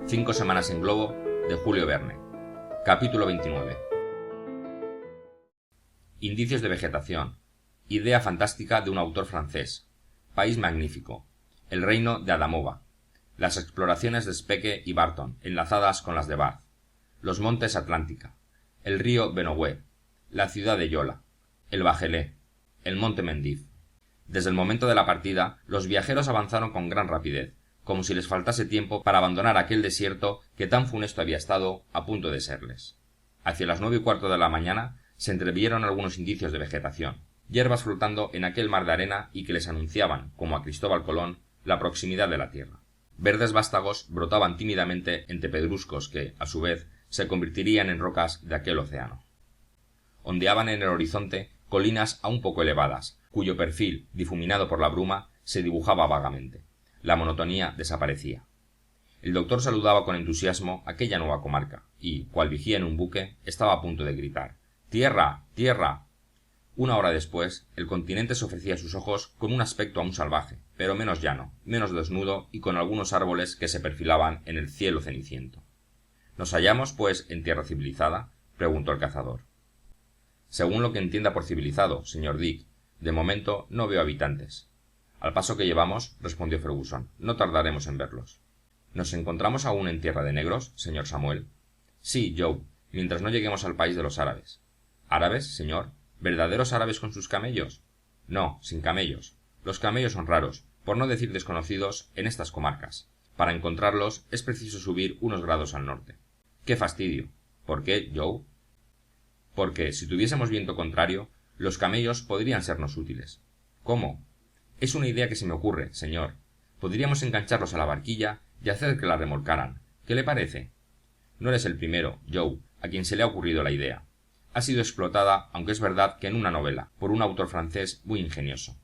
5 semanas en globo, de Julio Verne. Capítulo 29. Indicios de vegetación. Idea fantástica de un autor francés. País magnífico. El reino de Adamova. Las exploraciones de Speke y Barton, enlazadas con las de Barth. Los montes Atlántica. El río Benoué. La ciudad de Yola. El Bajelé. El monte Mendif. Desde el momento de la partida, los viajeros avanzaron con gran rapidez, como si les faltase tiempo para abandonar aquel desierto que tan funesto había estado a punto de serles. Hacia las 9:15 de la mañana se entrevieron algunos indicios de vegetación, hierbas flotando en aquel mar de arena y que les anunciaban, como a Cristóbal Colón, la proximidad de la tierra. Verdes vástagos brotaban tímidamente entre pedruscos que, a su vez, se convertirían en rocas de aquel océano. Ondeaban en el horizonte colinas aún poco elevadas, cuyo perfil, difuminado por la bruma, se dibujaba vagamente. La monotonía desaparecía. El doctor saludaba con entusiasmo aquella nueva comarca, y, cual vigía en un buque, estaba a punto de gritar «¡Tierra! ¡Tierra!». 1 hora después, el continente se ofrecía a sus ojos con un aspecto aún salvaje, pero menos llano, menos desnudo y con algunos árboles que se perfilaban en el cielo ceniciento. ¿Nos hallamos, pues, en tierra civilizada?, preguntó el cazador. Según lo que entienda por civilizado, señor Dick, de momento no veo habitantes. Al paso que llevamos, respondió Fergusson, no tardaremos en verlos. ¿Nos encontramos aún en tierra de negros, señor Samuel? Sí, Joe, mientras no lleguemos al país de los árabes. ¿Árabes, señor? ¿Verdaderos árabes con sus camellos? No, sin camellos. Los camellos son raros, por no decir desconocidos, en estas comarcas. Para encontrarlos es preciso subir unos grados al norte. ¡Qué fastidio! ¿Por qué, Joe? Porque, si tuviésemos viento contrario, los camellos podrían sernos útiles. ¿Cómo? Es una idea que se me ocurre, señor. Podríamos engancharlos a la barquilla y hacer que la remolcaran. ¿Qué le parece? No eres el primero, Joe, a quien se le ha ocurrido la idea. Ha sido explotada, aunque es verdad que en una novela, por un autor francés muy ingenioso.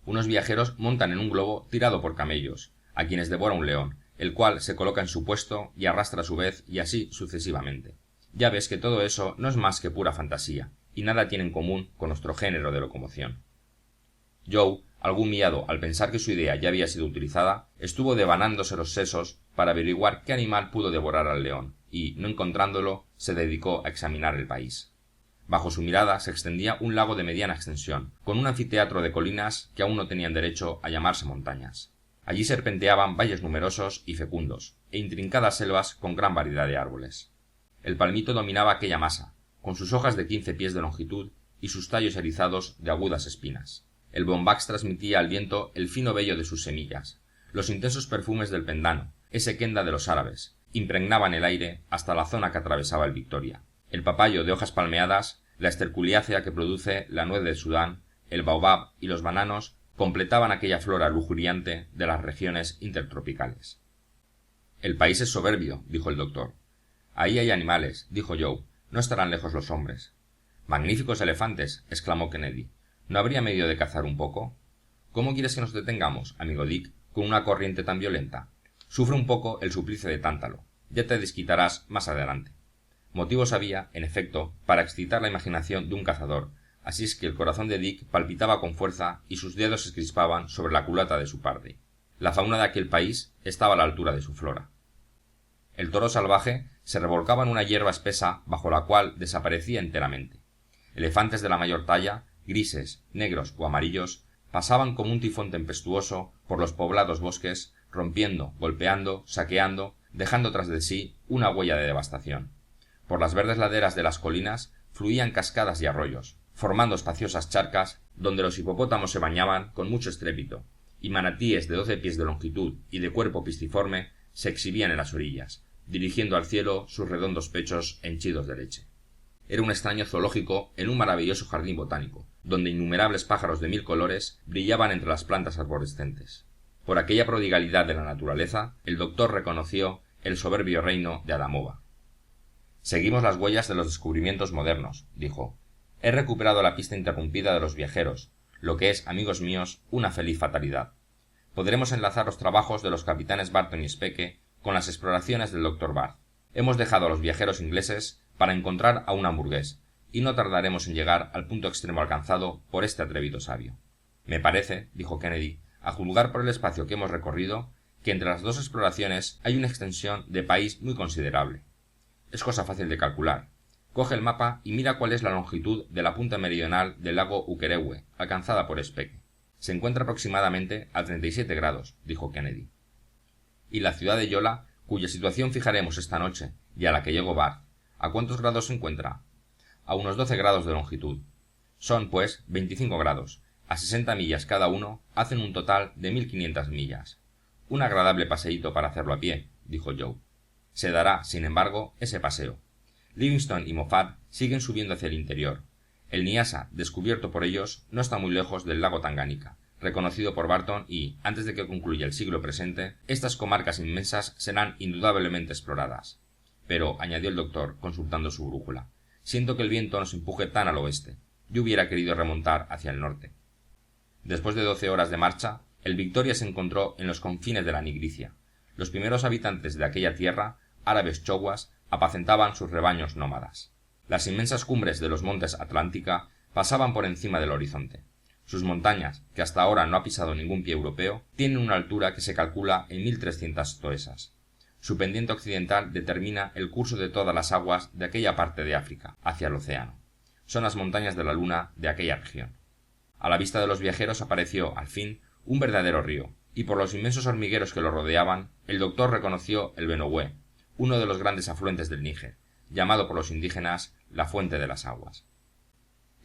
Unos viajeros montan en un globo tirado por camellos, a quienes devora un león, el cual se coloca en su puesto y arrastra a su vez, y así sucesivamente. Ya ves que todo eso no es más que pura fantasía, y nada tiene en común con nuestro género de locomoción. Joe, algo humillado al pensar que su idea ya había sido utilizada, estuvo devanándose los sesos para averiguar qué animal pudo devorar al león, y, no encontrándolo, se dedicó a examinar el país. Bajo su mirada se extendía un lago de mediana extensión, con un anfiteatro de colinas que aún no tenían derecho a llamarse montañas. Allí serpenteaban valles numerosos y fecundos, e intrincadas selvas con gran variedad de árboles. El palmito dominaba aquella masa, con sus hojas de 15 pies de longitud y sus tallos erizados de agudas espinas. El bombax transmitía al viento el fino vello de sus semillas. Los intensos perfumes del pendano, ese kenda de los árabes, impregnaban el aire hasta la zona que atravesaba el Victoria. El papayo de hojas palmeadas, la esterculiácea que produce la nuez de Sudán, el baobab y los bananos completaban aquella flora lujuriante de las regiones intertropicales. El país es soberbio, dijo el doctor. Ahí hay animales, dijo Joe, no estarán lejos los hombres. Magníficos elefantes, exclamó Kennedy. ¿No habría medio de cazar un poco? ¿Cómo quieres que nos detengamos, amigo Dick, con una corriente tan violenta? Sufre un poco el suplicio de Tántalo. Ya te desquitarás más adelante. Motivos había, en efecto, para excitar la imaginación de un cazador, así es que el corazón de Dick palpitaba con fuerza y sus dedos se crispaban sobre la culata de su pardy. La fauna de aquel país estaba a la altura de su flora. El toro salvaje se revolcaba en una hierba espesa bajo la cual desaparecía enteramente. Elefantes de la mayor talla, grises, negros o amarillos, pasaban como un tifón tempestuoso por los poblados bosques, rompiendo, golpeando, saqueando, dejando tras de sí una huella de devastación. Por las verdes laderas de las colinas fluían cascadas y arroyos, formando espaciosas charcas donde los hipopótamos se bañaban con mucho estrépito, y manatíes de 12 pies de longitud y de cuerpo pisciforme se exhibían en las orillas, dirigiendo al cielo sus redondos pechos henchidos de leche. Era un extraño zoológico en un maravilloso jardín botánico, donde innumerables pájaros de 1000 colores brillaban entre las plantas arborescentes. Por aquella prodigalidad de la naturaleza, el doctor reconoció el soberbio reino de Adamova. Seguimos las huellas de los descubrimientos modernos, dijo. He recuperado la pista interrumpida de los viajeros, lo que es, amigos míos, una feliz fatalidad. Podremos enlazar los trabajos de los capitanes Barton y Speke con las exploraciones del doctor Barth. Hemos dejado a los viajeros ingleses para encontrar a un hamburgués, y no tardaremos en llegar al punto extremo alcanzado por este atrevido sabio. Me parece, dijo Kennedy, a juzgar por el espacio que hemos recorrido, que entre las dos exploraciones hay una extensión de país muy considerable. Es cosa fácil de calcular. Coge el mapa y mira cuál es la longitud de la punta meridional del lago Ukerewe, alcanzada por Speke. Se encuentra aproximadamente a 37 grados, dijo Kennedy. Y la ciudad de Yola, cuya situación fijaremos esta noche, y a la que llegó Barth, ¿a cuántos grados se encuentra? A unos 12 grados de longitud. Son, pues, 25 grados. A 60 millas cada uno hacen un total de 1500 millas. Un agradable paseíto para hacerlo a pie, dijo Joe. Se dará, sin embargo, ese paseo. Livingstone y Moffat siguen subiendo hacia el interior. El Nyassa, descubierto por ellos, no está muy lejos del lago Tanganica, reconocido por Barton y, antes de que concluya el siglo presente, estas comarcas inmensas serán indudablemente exploradas. Pero, añadió el doctor, consultando su brújula, siento que el viento nos empuje tan al oeste. Yo hubiera querido remontar hacia el norte. Después de 12 horas de marcha, el Victoria se encontró en los confines de la Nigricia. Los primeros habitantes de aquella tierra, árabes chowas, apacentaban sus rebaños nómadas. Las inmensas cumbres de los montes Atlántica pasaban por encima del horizonte. Sus montañas, que hasta ahora no ha pisado ningún pie europeo, tienen una altura que se calcula en 1300 toesas. Su pendiente occidental determina el curso de todas las aguas de aquella parte de África, hacia el océano. Son las montañas de la luna de aquella región. A la vista de los viajeros apareció, al fin, un verdadero río, y por los inmensos hormigueros que lo rodeaban, el doctor reconoció el Benoué, uno de los grandes afluentes del Níger, llamado por los indígenas la fuente de las aguas.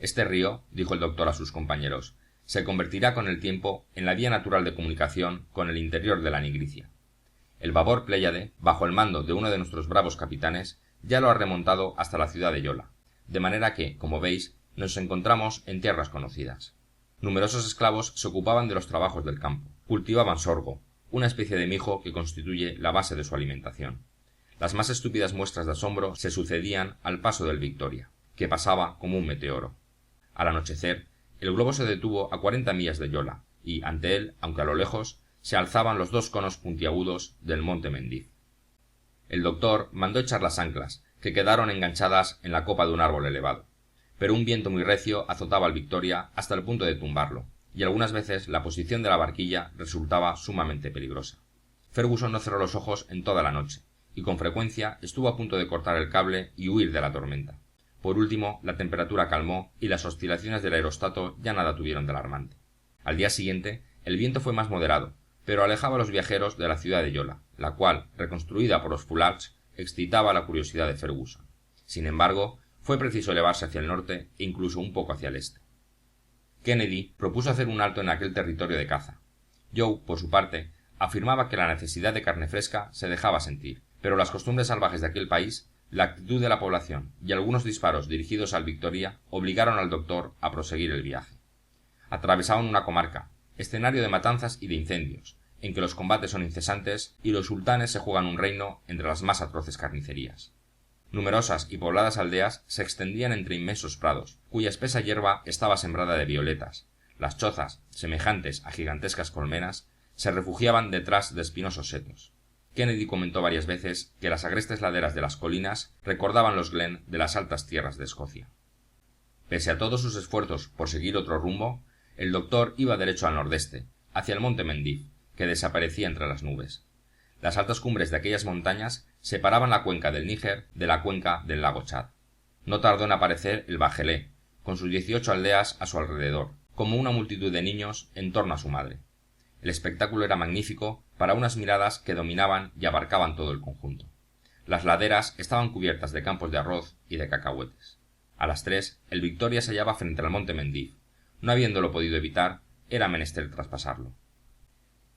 Este río, dijo el doctor a sus compañeros, se convertirá con el tiempo en la vía natural de comunicación con el interior de la Nigricia. El vapor Pléyade, bajo el mando de uno de nuestros bravos capitanes, ya lo ha remontado hasta la ciudad de Yola, de manera que, como veis, nos encontramos en tierras conocidas. Numerosos esclavos se ocupaban de los trabajos del campo. Cultivaban sorgo, una especie de mijo que constituye la base de su alimentación. Las más estúpidas muestras de asombro se sucedían al paso del Victoria, que pasaba como un meteoro. Al anochecer, el globo se detuvo a 40 millas de Yola, y ante él, aunque a lo lejos, se alzaban los dos conos puntiagudos del monte Mendiz. El doctor mandó echar las anclas, que quedaron enganchadas en la copa de un árbol elevado, pero un viento muy recio azotaba al Victoria hasta el punto de tumbarlo, y algunas veces la posición de la barquilla resultaba sumamente peligrosa. Ferguson no cerró los ojos en toda la noche, y con frecuencia estuvo a punto de cortar el cable y huir de la tormenta. Por último, la temperatura calmó y las oscilaciones del aerostato ya nada tuvieron de alarmante. Al día siguiente, el viento fue más moderado, pero alejaba a los viajeros de la ciudad de Yola, la cual, reconstruida por los Fullards, excitaba la curiosidad de Ferguson. Sin embargo, fue preciso elevarse hacia el norte e incluso un poco hacia el este. Kennedy propuso hacer un alto en aquel territorio de caza. Joe, por su parte, afirmaba que la necesidad de carne fresca se dejaba sentir, pero las costumbres salvajes de aquel país, la actitud de la población y algunos disparos dirigidos al Victoria obligaron al doctor a proseguir el viaje. Atravesaban una comarca, escenario de matanzas y de incendios, en que los combates son incesantes y los sultanes se juegan un reino entre las más atroces carnicerías. Numerosas y pobladas aldeas se extendían entre inmensos prados, cuya espesa hierba estaba sembrada de violetas. Las chozas, semejantes a gigantescas colmenas, se refugiaban detrás de espinosos setos. Kennedy comentó varias veces que las agrestes laderas de las colinas recordaban los Glen de las altas tierras de Escocia. Pese a todos sus esfuerzos por seguir otro rumbo, el doctor iba derecho al nordeste, hacia el monte Mendiz, que desaparecía entre las nubes. Las altas cumbres de aquellas montañas separaban la cuenca del Níger de la cuenca del lago Chad. No tardó en aparecer el Bajelé, con sus 18 aldeas a su alrededor, como una multitud de niños en torno a su madre. El espectáculo era magnífico para unas miradas que dominaban y abarcaban todo el conjunto. Las laderas estaban cubiertas de campos de arroz y de cacahuetes. A las 3, el Victoria se hallaba frente al monte Mendiz. No habiéndolo podido evitar, era menester traspasarlo.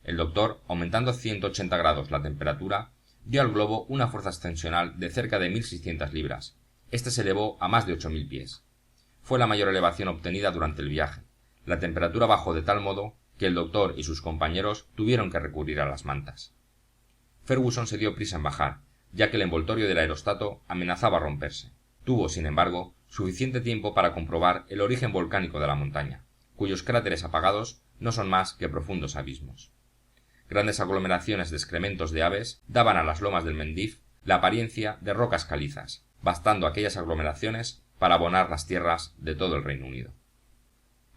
El doctor, aumentando 180 grados la temperatura, dio al globo una fuerza ascensional de cerca de 1600 libras. Este se elevó a más de 8000 pies. Fue la mayor elevación obtenida durante el viaje. La temperatura bajó de tal modo que el doctor y sus compañeros tuvieron que recurrir a las mantas. Ferguson se dio prisa en bajar, ya que el envoltorio del aerostato amenazaba romperse. Tuvo, sin embargo, suficiente tiempo para comprobar el origen volcánico de la montaña, cuyos cráteres apagados no son más que profundos abismos. Grandes aglomeraciones de excrementos de aves daban a las lomas del Mendiz la apariencia de rocas calizas, bastando aquellas aglomeraciones para abonar las tierras de todo el Reino Unido.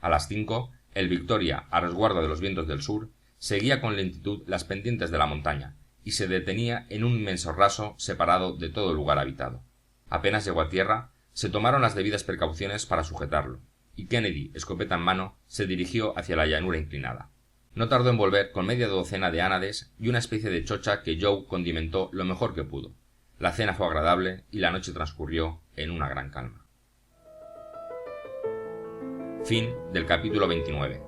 A las 5, el Victoria, a resguardo de los vientos del sur, Seguía con lentitud las pendientes de la montaña y se detenía en un inmenso raso separado de todo lugar habitado. Apenas llegó a tierra, se tomaron las debidas precauciones para sujetarlo, y Kennedy, escopeta en mano, se dirigió hacia la llanura inclinada. No tardó en volver con media docena de ánades y una especie de chocha que Joe condimentó lo mejor que pudo. La cena fue agradable y la noche transcurrió en una gran calma. Fin del capítulo 29.